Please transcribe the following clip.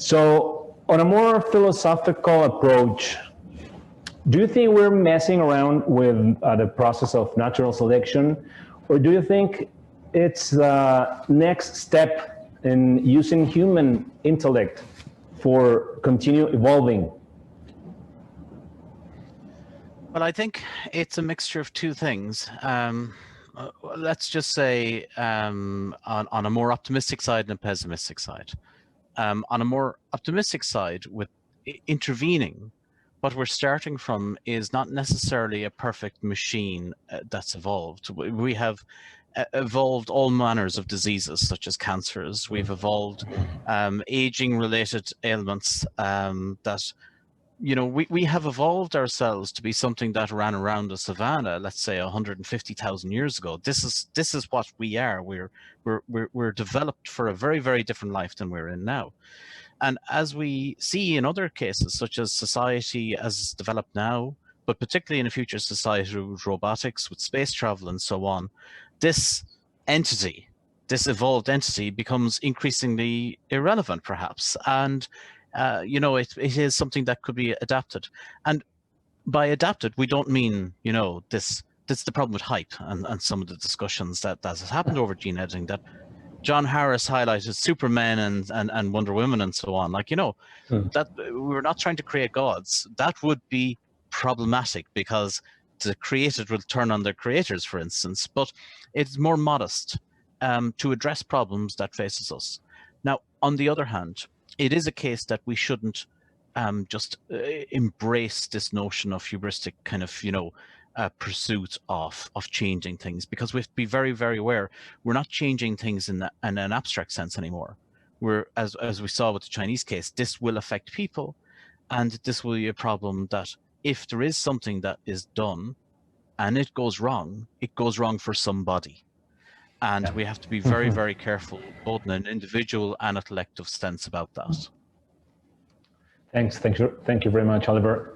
So on a more philosophical approach, do you think we're messing around with the process of natural selection, or do you think it's the next step in using human intellect for continue evolving? Well, I think it's a mixture of two things. Let's just say on a more optimistic side and a pessimistic side. On a more optimistic side, with intervening, what we're starting from is not necessarily a perfect machine that's evolved. We have evolved all manners of diseases, such as cancers. We've evolved aging-related ailments that, you know, we have evolved ourselves to be something that ran around a savanna, let's say 150,000 years ago. This is what we are. We're developed for a very, very different life than we're in now. And as we see in other cases, such as society as developed now, but particularly in a future society with robotics, with space travel and so on, this entity, this evolved entity becomes increasingly irrelevant perhaps. And you know, it is something that could be adapted. And by adapted, we don't mean, you know, this is the problem with hype and some of the discussions that has happened over gene editing, that John Harris highlighted Superman and Wonder Woman and so on. Like, you know, that we're not trying to create gods. That would be problematic because the created will turn on their creators, for instance. But it's more modest to address problems that faces us. Now, on the other hand, it is a case that we shouldn't just embrace this notion of hubristic kind of, you know, pursuit of changing things, because we have to be very, very aware we're not changing things in an abstract sense anymore. We're, as we saw with the Chinese case, this will affect people, and this will be a problem that if there is something that is done and it goes wrong for somebody. And we have to be very, very careful, both in an individual and a collective sense about that. Thank you very much, Oliver.